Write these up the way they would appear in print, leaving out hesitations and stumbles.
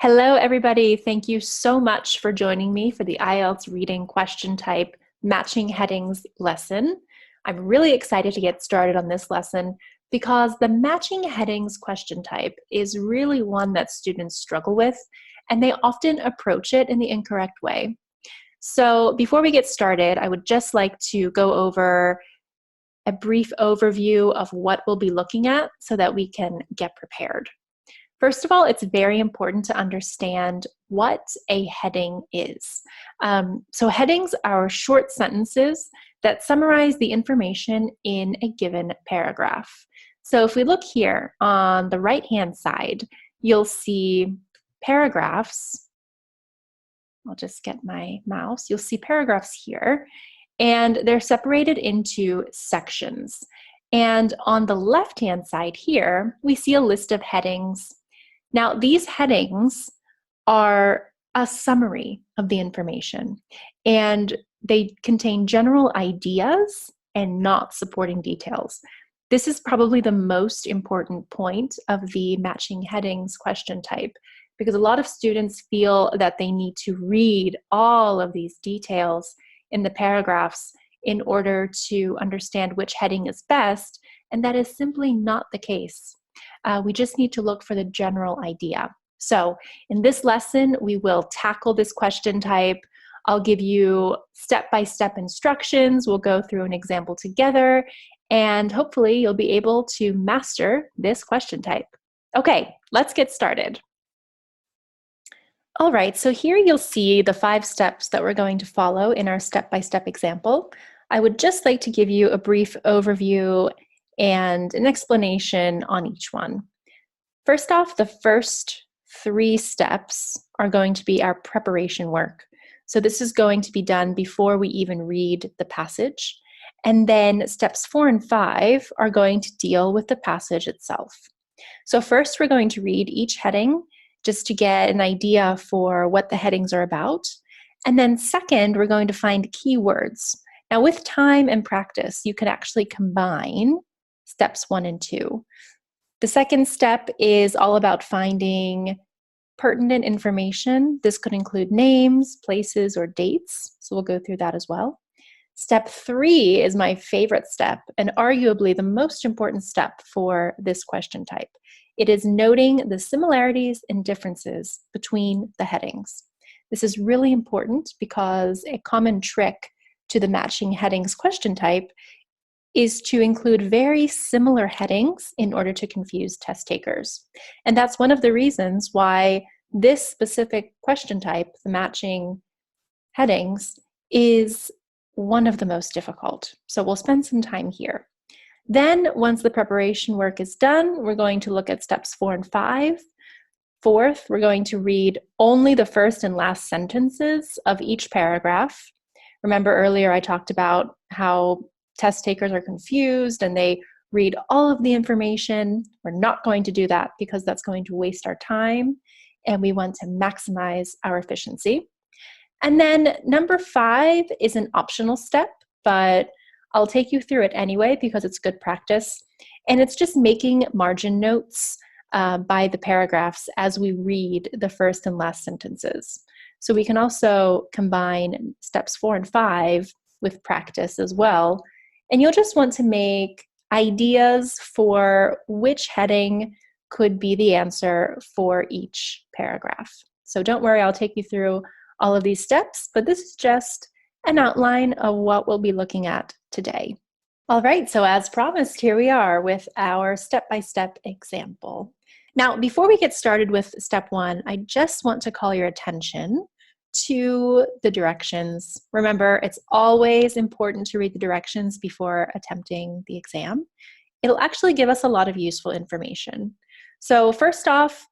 Hello, everybody. Thank you so much for joining me for the IELTS Reading Question Type Matching Headings lesson. I'm really excited to get started on this lesson because the matching headings question type is really one that students struggle with, and they often approach it in the incorrect way. So before we get started, I would just like to go over a brief overview of what we'll be looking at so that we can get prepared. First of all, it's very important to understand what a heading is. So headings are short sentences that summarize the information in a given paragraph. So if we look here on the right-hand side, you'll see paragraphs. I'll just get my mouse. You'll see paragraphs here, and they're separated into sections. And on the left-hand side here, we see a list of headings. Now, these headings are a summary of the information, and they contain general ideas and not supporting details. This is probably the most important point of the matching headings question type, because a lot of students feel that they need to read all of these details in the paragraphs in order to understand which heading is best, and that is simply not the case. We just need to look for the general idea. So in this lesson, we will tackle this question type. I'll give you step-by-step instructions. We'll go through an example together, and hopefully you'll be able to master this question type. Okay, let's get started. All right, so here you'll see the 5 steps that we're going to follow in our step-by-step example. I would just like to give you a brief overview and an explanation on each one. First off, the first 3 steps are going to be our preparation work. So this is going to be done before we even read the passage. And then steps 4 and 5 are going to deal with the passage itself. So first, we're going to read each heading just to get an idea for what the headings are about. And then second, we're going to find keywords. Now, with time and practice, you can actually combine steps 1 and 2. The second step is all about finding pertinent information. This could include names, places, or dates. So we'll go through that as well. Step 3 is my favorite step, and arguably the most important step for this question type. It is noting the similarities and differences between the headings. This is really important because a common trick to the matching headings question type is to include very similar headings in order to confuse test takers. And that's one of the reasons why this specific question type, the matching headings, is one of the most difficult. So we'll spend some time here. Then, once the preparation work is done, we're going to look at steps 4 and 5. Fourth, we're going to read only the first and last sentences of each paragraph. Remember earlier I talked about how test takers are confused and they read all of the information. We're not going to do that because that's going to waste our time, and we want to maximize our efficiency. And then number 5 is an optional step, but I'll take you through it anyway because it's good practice. And it's just making margin notes by the paragraphs as we read the first and last sentences. So we can also combine steps 4 and 5 with practice as well. And you'll just want to make ideas for which heading could be the answer for each paragraph. So don't worry, I'll take you through all of these steps, but this is just an outline of what we'll be looking at today. All right, so as promised, here we are with our step-by-step example. Now, before we get started with step 1, I just want to call your attention to the directions. Remember, it's always important to read the directions before attempting the exam. It'll actually give us a lot of useful information. So first off,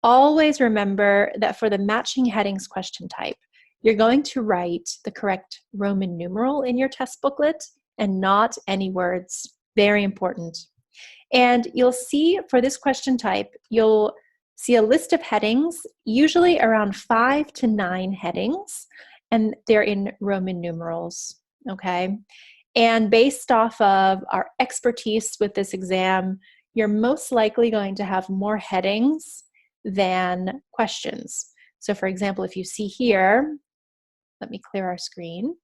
always remember that for the matching headings question type, you're going to write the correct Roman numeral in your test booklet and not any words. Very important. And you'll see for this question type, you'll see a list of headings, usually around 5 to 9 headings, and they're in Roman numerals, okay? And based off of our expertise with this exam, you're most likely going to have more headings than questions. So for example, if you see here, let me clear our screen,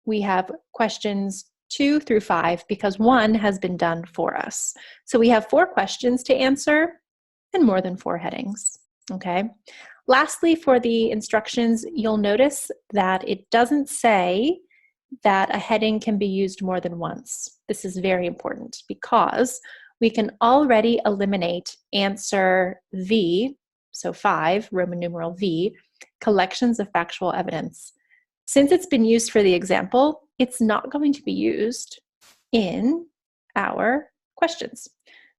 we have questions 2 through 5 because 1 has been done for us. So we have 4 questions to answer and more than 4 headings, okay? Lastly, for the instructions, you'll notice that it doesn't say that a heading can be used more than once. This is very important because we can already eliminate answer V, so 5, Roman numeral V, collections of factual evidence. Since it's been used for the example, it's not going to be used in our questions.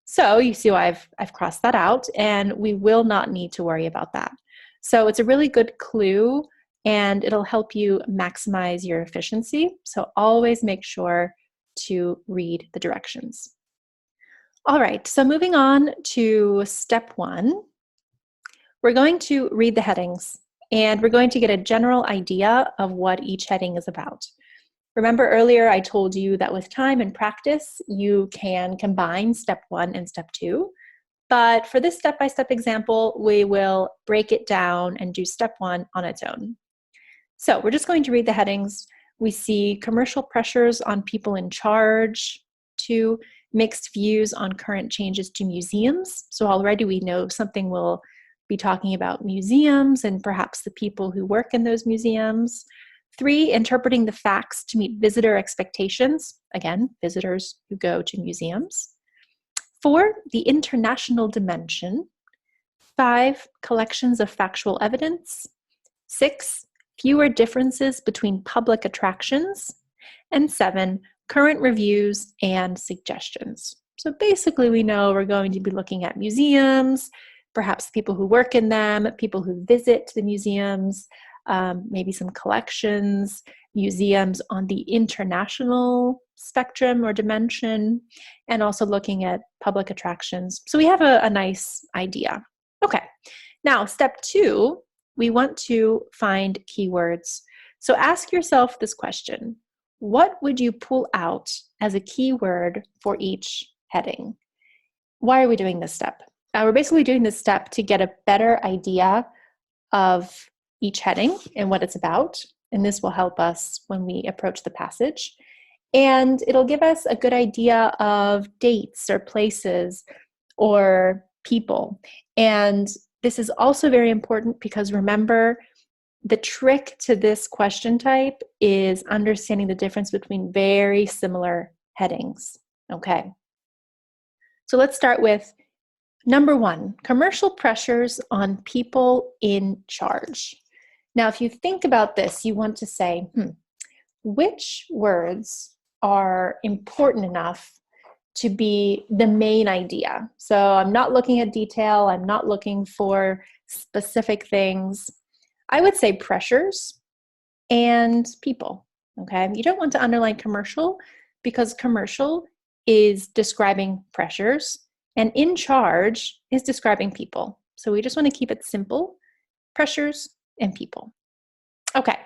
So you see why I've crossed that out, and we will not need to worry about that. So it's a really good clue, and it'll help you maximize your efficiency. So always make sure to read the directions. All right, so moving on to step 1, we're going to read the headings, and we're going to get a general idea of what each heading is about. Remember earlier I told you that with time and practice, you can combine step 1 and step 2. But for this step-by-step example, we will break it down and do step 1 on its own. So we're just going to read the headings. We see commercial pressures on people in charge. 2, mixed views on current changes to museums. So already we know something will be talking about museums and perhaps the people who work in those museums. 3, interpreting the facts to meet visitor expectations. Again, visitors who go to museums. 4, the international dimension. 5, collections of factual evidence. 6, fewer differences between public attractions. And 7, current reviews and suggestions. So basically we know we're going to be looking at museums, perhaps people who work in them, people who visit the museums, maybe some collections, museums on the international spectrum or dimension, and also looking at public attractions. So we have a nice idea. Okay, now step 2, we want to find keywords. So ask yourself this question: what would you pull out as a keyword for each heading? Why are we doing this step? We're basically doing this step to get a better idea of each heading and what it's about, and this will help us when we approach the passage. And it'll give us a good idea of dates or places or people. And this is also very important because remember, the trick to this question type is understanding the difference between very similar headings. Okay, so let's start with number 1, commercial pressures on people in charge. Now, if you think about this, you want to say, which words are important enough to be the main idea? So I'm not looking at detail, I'm not looking for specific things. I would say pressures and people, okay? You don't want to underline commercial because commercial is describing pressures and in charge is describing people. So we just want to keep it simple, pressures and people. Okay,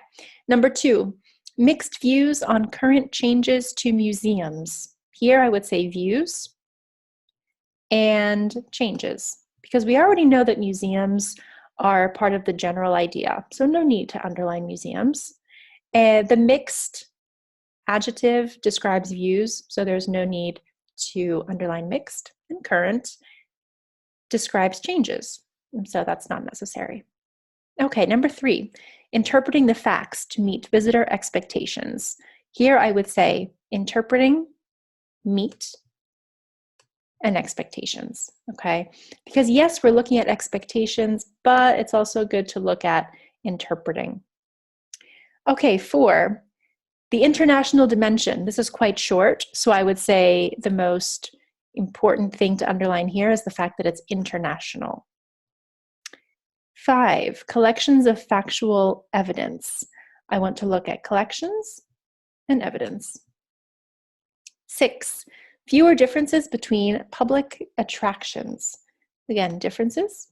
number 2, mixed views on current changes to museums. Here I would say views and changes because we already know that museums are part of the general idea, so no need to underline museums. And the mixed adjective describes views, so there's no need to underline mixed. And current describes changes, and so that's not necessary. Okay, number 3, interpreting the facts to meet visitor expectations. Here I would say interpreting, meet, and expectations, okay? Because yes, we're looking at expectations, but it's also good to look at interpreting. Okay, 4, the international dimension. This is quite short, so I would say the most important thing to underline here is the fact that it's international. 5, collections of factual evidence. I want to look at collections and evidence. 6, fewer differences between public attractions. Again, differences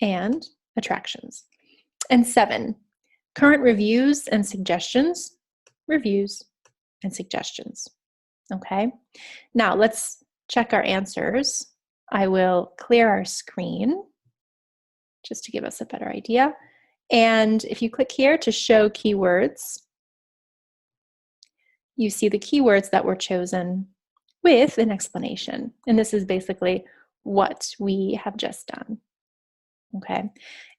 and attractions. And 7, current reviews and suggestions, reviews and suggestions. Okay, now let's check our answers. I will clear our screen just to give us a better idea. And if you click here to show keywords, you see the keywords that were chosen with an explanation. And this is basically what we have just done. Okay.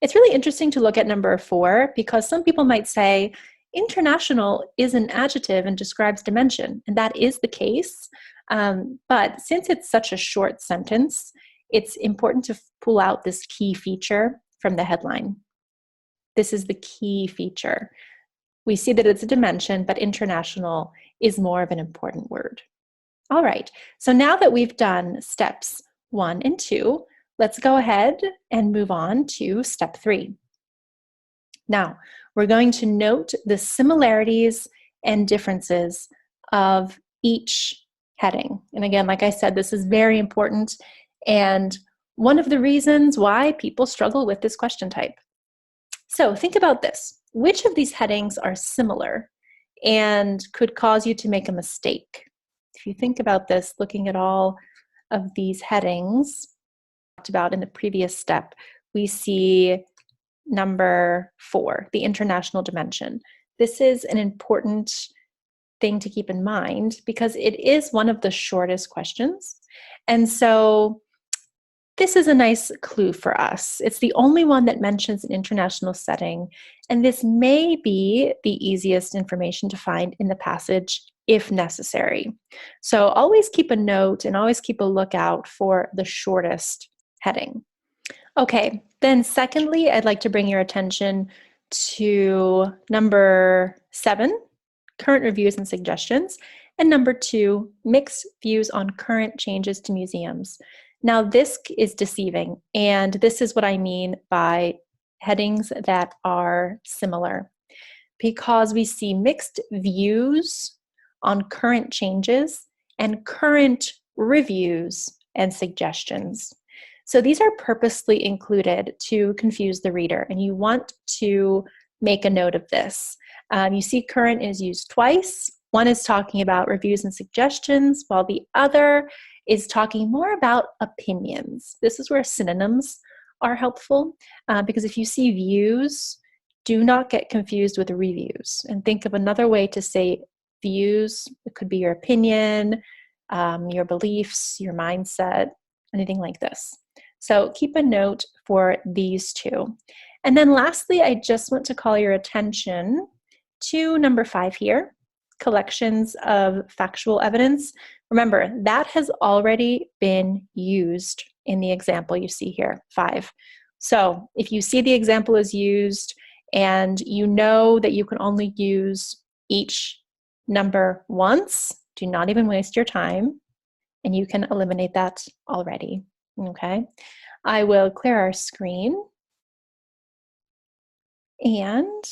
It's really interesting to look at number 4 because some people might say international is an adjective and describes dimension, and that is the case. But since it's such a short sentence, it's important to pull out this key feature from the headline. This is the key feature. We see that it's a dimension, but international is more of an important word. All right, so now that we've done steps 1 and 2, let's go ahead and move on to step 3. Now, we're going to note the similarities and differences of each heading. And again, like I said, this is very important and one of the reasons why people struggle with this question type. So think about this. Which of these headings are similar and could cause you to make a mistake? If you think about this, looking at all of these headings talked about in the previous step, we see number 4, the international dimension. This is an important thing to keep in mind because it is one of the shortest questions. And so this is a nice clue for us. It's the only one that mentions an international setting, and this may be the easiest information to find in the passage if necessary. So always keep a note and always keep a lookout for the shortest heading. Okay, then secondly, I'd like to bring your attention to number 7, current reviews and suggestions, and number 2, mixed views on current changes to museums. Now this is deceiving, and this is what I mean by headings that are similar, because we see mixed views on current changes and current reviews and suggestions. So these are purposely included to confuse the reader, and you want to make a note of this. You see current is used twice. One is talking about reviews and suggestions, while the other is talking more about opinions. This is where synonyms are helpful, because if you see views, do not get confused with reviews. And think of another way to say views. It could be your opinion, your beliefs, your mindset, anything like this. So keep a note for these 2. And then lastly, I just want to call your attention to number 5 here, collections of factual evidence. Remember, that has already been used in the example you see here, 5. So if you see the example is used and you know that you can only use each number once, do not even waste your time, and you can eliminate that already. Okay, I will clear our screen and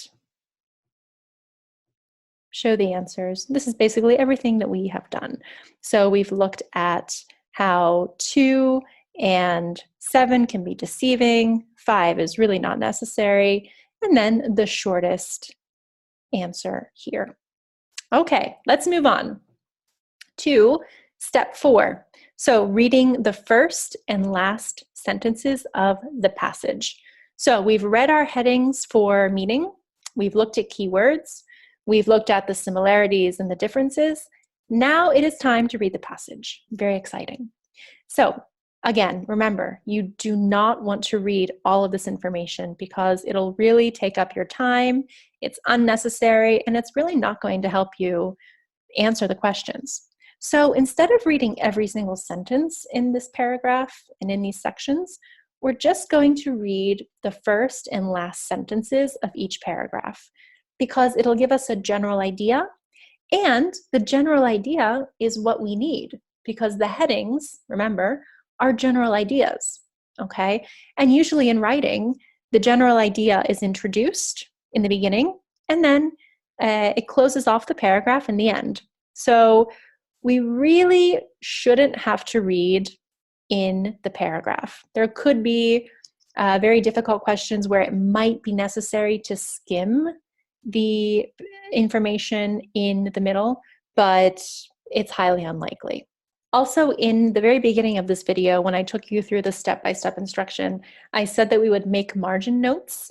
show the answers. This is basically everything that we have done. So we've looked at how 2 and 7 can be deceiving, 5 is really not necessary, and then the shortest answer here. Okay, let's move on to step 4. So reading the first and last sentences of the passage. So we've read our headings for meaning, we've looked at keywords, we've looked at the similarities and the differences. Now it is time to read the passage. Very exciting. So again, remember, you do not want to read all of this information because it'll really take up your time, it's unnecessary, and it's really not going to help you answer the questions. So instead of reading every single sentence in this paragraph and in these sections, we're just going to read the first and last sentences of each paragraph because it'll give us a general idea, and the general idea is what we need because the headings, remember, are general ideas, okay? And usually in writing, the general idea is introduced in the beginning and then it closes off the paragraph in the end. So we really shouldn't have to read in the paragraph. There could be very difficult questions where it might be necessary to skim the information in the middle, but it's highly unlikely. Also, in the very beginning of this video, when I took you through the step-by-step instruction, I said that we would make margin notes,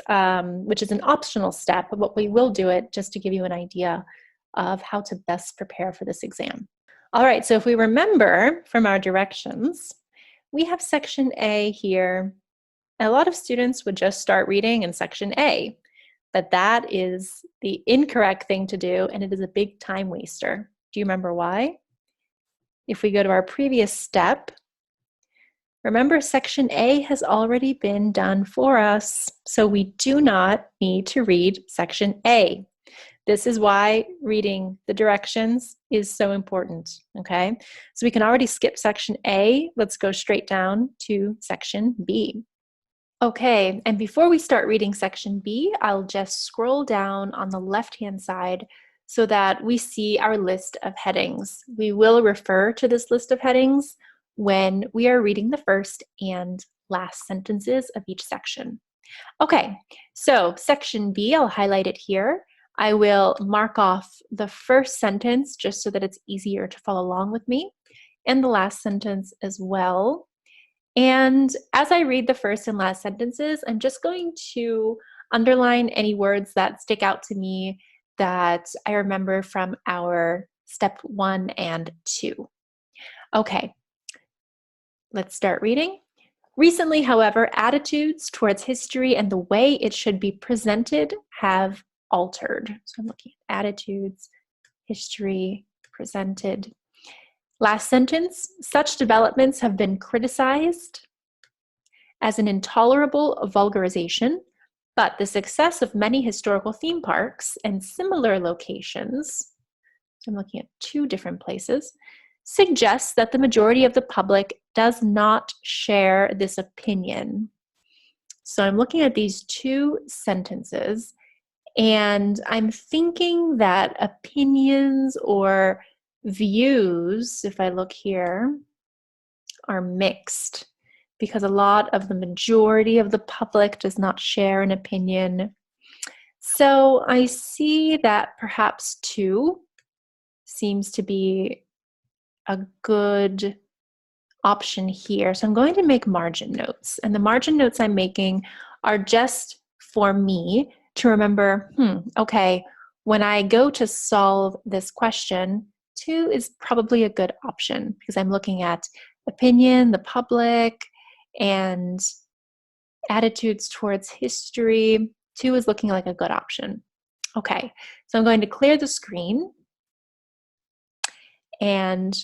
which is an optional step, but we will do it just to give you an idea of how to best prepare for this exam. All right, so if we remember from our directions, we have section A here. A lot of students would just start reading in section A, but that is the incorrect thing to do, and it is a big time waster. Do you remember why? If we go to our previous step, remember section A has already been done for us, so we do not need to read section A. This is why reading the directions is so important, okay? So we can already skip section A. Let's go straight down to section B. Okay, and before we start reading section B, I'll just scroll down on the left-hand side so that we see our list of headings. We will refer to this list of headings when we are reading the first and last sentences of each section. Okay, so section B, I'll highlight it here. I will mark off the first sentence just so that it's easier to follow along with me, and the last sentence as well. And as I read the first and last sentences, I'm just going to underline any words that stick out to me that I remember from our step 1 and 2. Okay, let's start reading. Recently, however, attitudes towards history and the way it should be presented have altered. So I'm looking at attitudes, history, presented. Last sentence, such developments have been criticized as an intolerable vulgarization, but the success of many historical theme parks and similar locations, so I'm looking at 2 different places, suggests that the majority of the public does not share this opinion. So I'm looking at these 2 sentences, and I'm thinking that opinions or views, if I look here, are mixed because a lot of the majority of the public does not share an opinion. So I see that perhaps 2 seems to be a good option here. So I'm going to make margin notes, and the margin notes I'm making are just for me to remember, okay, when I go to solve this question, 2 is probably a good option because I'm looking at opinion, the public, and attitudes towards history. 2 is looking like a good option. Okay, so I'm going to clear the screen and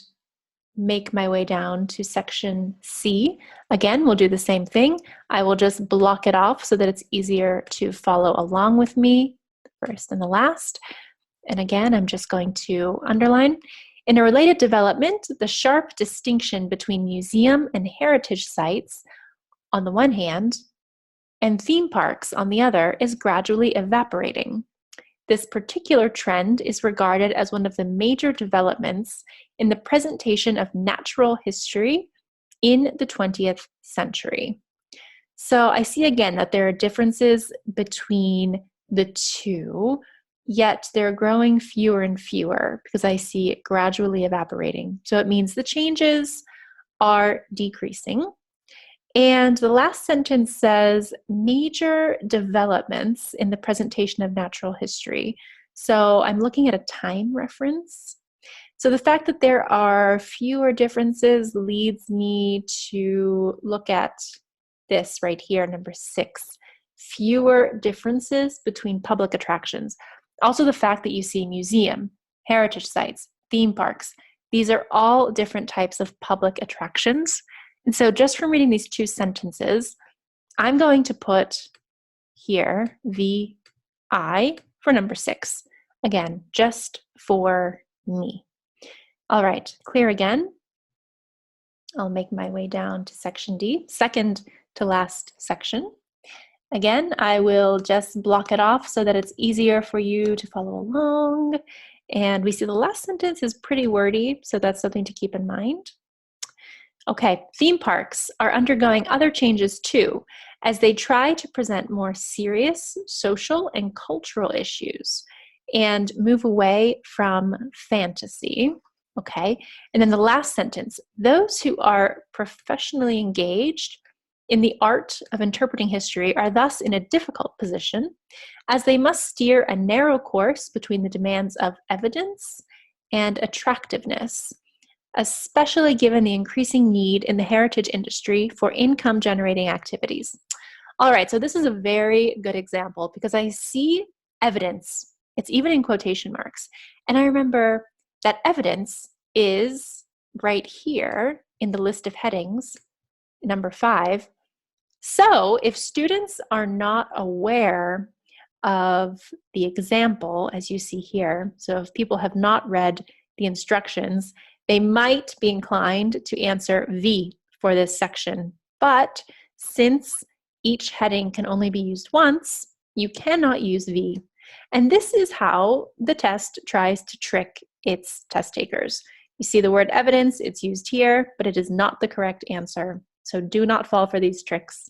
make my way down to section C. Again, we'll do the same thing. I will just block it off so that it's easier to follow along with me, the first and the last. And again, I'm just going to underline. In a related development, the sharp distinction between museum and heritage sites on the one hand, and theme parks on the other, is gradually evaporating. This particular trend is regarded as one of the major developments in the presentation of natural history in the 20th century. So I see again that there are differences between the 2, yet they're growing fewer and fewer because I see it gradually evaporating. So it means the changes are decreasing. And the last sentence says major developments in the presentation of natural history. So I'm looking at a time reference. So the fact that there are fewer differences leads me to look at this right here, number 6, fewer differences between public attractions. Also the fact that you see museum, heritage sites, theme parks, these are all different types of public attractions. And so just from reading these 2 sentences, I'm going to put here VI for number 6. Again, just for me. All right, clear again. I'll make my way down to section D, second to last section. Again, I will just block it off so that it's easier for you to follow along. And we see the last sentence is pretty wordy, so that's something to keep in mind. Okay, theme parks are undergoing other changes too, as they try to present more serious social and cultural issues and move away from fantasy. Okay, and then the last sentence, those who are professionally engaged in the art of interpreting history are thus in a difficult position, as they must steer a narrow course between the demands of evidence and attractiveness, especially given the increasing need in the heritage industry for income-generating activities. All right, so this is a very good example because I see evidence. It's even in quotation marks. And I remember that evidence is right here in the list of headings, number 5. So if students are not aware of the example, as you see here, so if people have not read the instructions, they might be inclined to answer V for this section. But since each heading can only be used once, you cannot use V. And this is how the test tries to trick its test takers. You see the word evidence, it's used here, but it is not the correct answer. So do not fall for these tricks.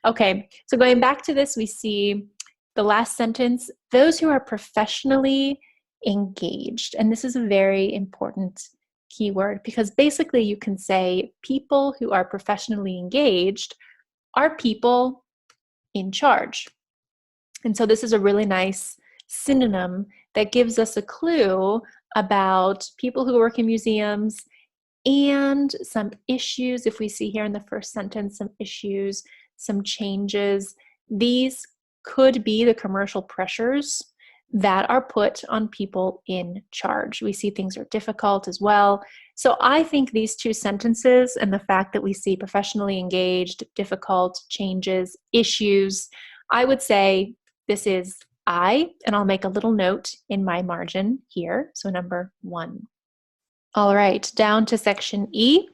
Okay, so going back to this, we see the last sentence, those who are professionally engaged. And this is a very important keyword because basically you can say people who are professionally engaged are people in charge. And so this is a really nice synonym that gives us a clue about people who work in museums and some issues. If we see here in the first sentence, some issues, some changes, these could be the commercial pressures that are put on people in charge. We see things are difficult as well. So I think these two sentences and the fact that we see professionally engaged, difficult, changes, issues, I would say this is I, and I'll make a little note in my margin here, so number 1. All right, down to section E.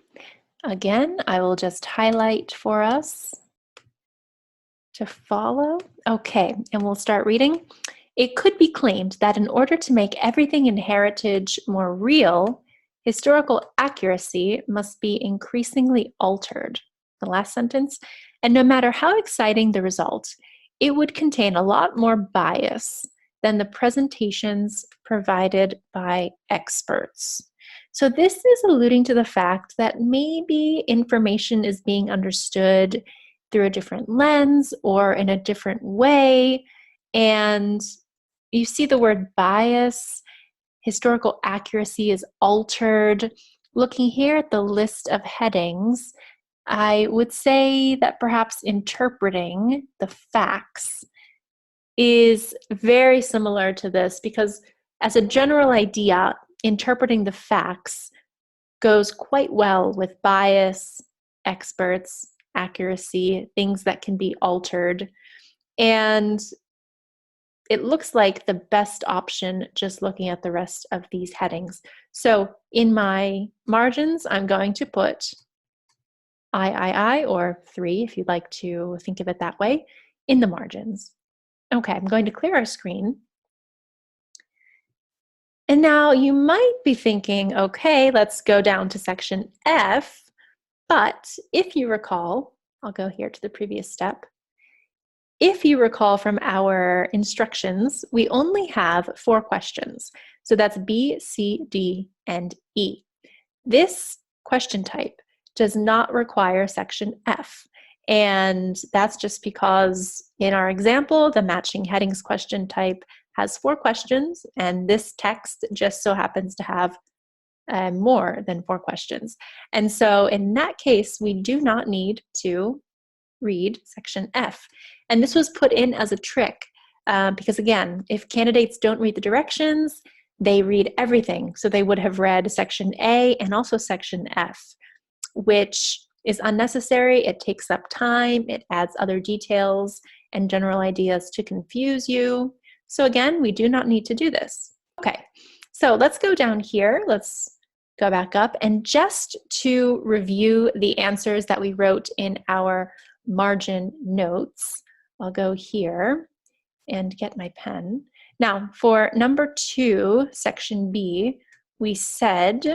Again, I will just highlight for us to follow. Okay, and we'll start reading. It could be claimed that in order to make everything in heritage more real, historical accuracy must be increasingly altered. The last sentence. And no matter how exciting the result, it would contain a lot more bias than the presentations provided by experts. So this is alluding to the fact that maybe information is being understood through a different lens or in a different way. And you see the word bias, historical accuracy is altered. Looking here at the list of headings, I would say that perhaps interpreting the facts is very similar to this because as a general idea, interpreting the facts goes quite well with bias, experts, accuracy, things that can be altered. And it looks like the best option just looking at the rest of these headings. So in my margins, I'm going to put I, or 3, if you'd like to think of it that way, in the margins. Okay, I'm going to clear our screen. And now you might be thinking, okay, let's go down to section F. But if you recall, I'll go here to the previous step. If you recall from our instructions, we only have 4 questions. So that's B, C, D, and E. This question type does not require section F. And that's just because in our example, the matching headings question type has 4 questions, and this text just so happens to have more than 4 questions. And so in that case, we do not need to read section F. And this was put in as a trick because again, if candidates don't read the directions, they read everything. So they would have read section A and also section F, which is unnecessary. It takes up time. It adds other details and general ideas to confuse you. So again, we do not need to do this. Okay, so let's go down here. Let's go back up. And just to review the answers that we wrote in our margin notes, I'll go here and get my pen. Now, for number 2, section B, we said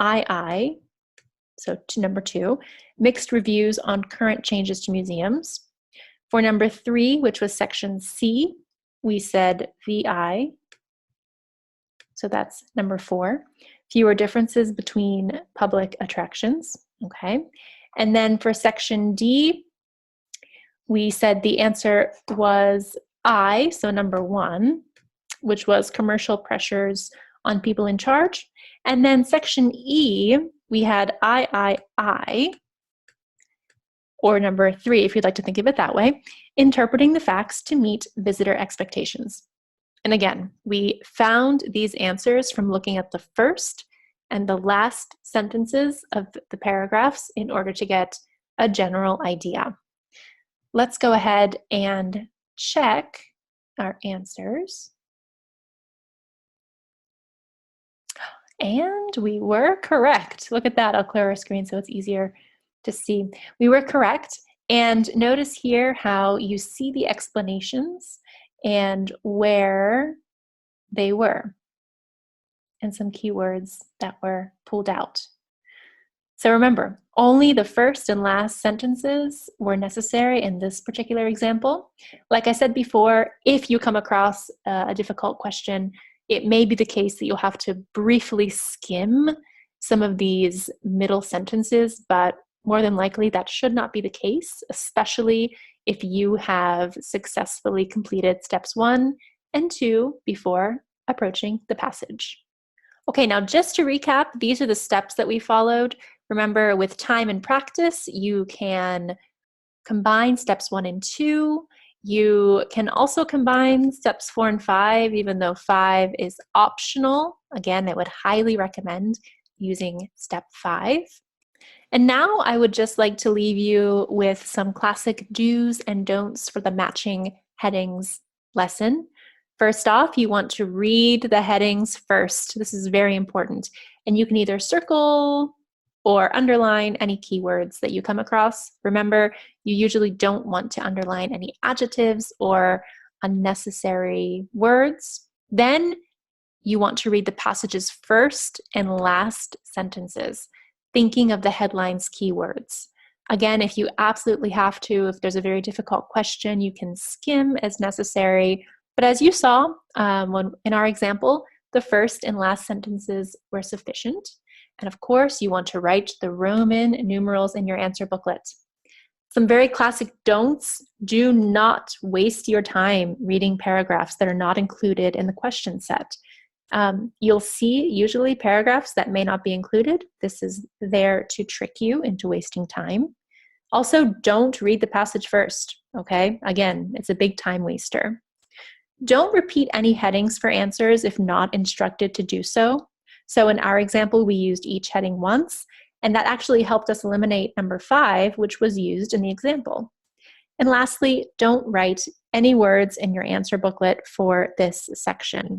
II, so to number 2, mixed reviews on current changes to museums. For number 3, which was section C, we said VI, so that's number 4. fewer differences between public attractions, okay? And then for section D, we said the answer was I, so number 1, which was commercial pressures on people in charge. And then section E, we had I, or number 3, if you'd like to think of it that way, interpreting the facts to meet visitor expectations. And again, we found these answers from looking at the first and the last sentences of the paragraphs in order to get a general idea. Let's go ahead and check our answers. And we were correct. Look at that. I'll clear our screen so it's easier to see. We were correct. And notice here how you see the explanations and where they were, and some keywords that were pulled out. So remember, only the first and last sentences were necessary in this particular example. Like I said before, if you come across a difficult question, it may be the case that you'll have to briefly skim some of these middle sentences, but more than likely that should not be the case, especially if you have successfully completed steps 1 and 2 before approaching the passage. Okay, now just to recap, these are the steps that we followed. Remember, with time and practice, you can combine steps 1 and 2. You can also combine steps 4 and 5, even though 5 is optional. Again, I would highly recommend using step 5. And now I would just like to leave you with some classic do's and don'ts for the matching headings lesson. First off, you want to read the headings first. This is very important. And you can either circle or underline any keywords that you come across. Remember, you usually don't want to underline any adjectives or unnecessary words. Then you want to read the passage's first and last sentences, thinking of the headline's keywords. Again, if you absolutely have to, if there's a very difficult question, you can skim as necessary. But as you saw in our example, the first and last sentences were sufficient. And of course, you want to write the Roman numerals in your answer booklet. Some very classic don'ts: do not waste your time reading paragraphs that are not included in the question set. You'll see usually paragraphs that may not be included. This is there to trick you into wasting time. Also, don't read the passage first, okay? Again, it's a big time waster. Don't repeat any headings for answers if not instructed to do so. So in our example, we used each heading once, and that actually helped us eliminate number 5, which was used in the example. And lastly, don't write any words in your answer booklet for this section.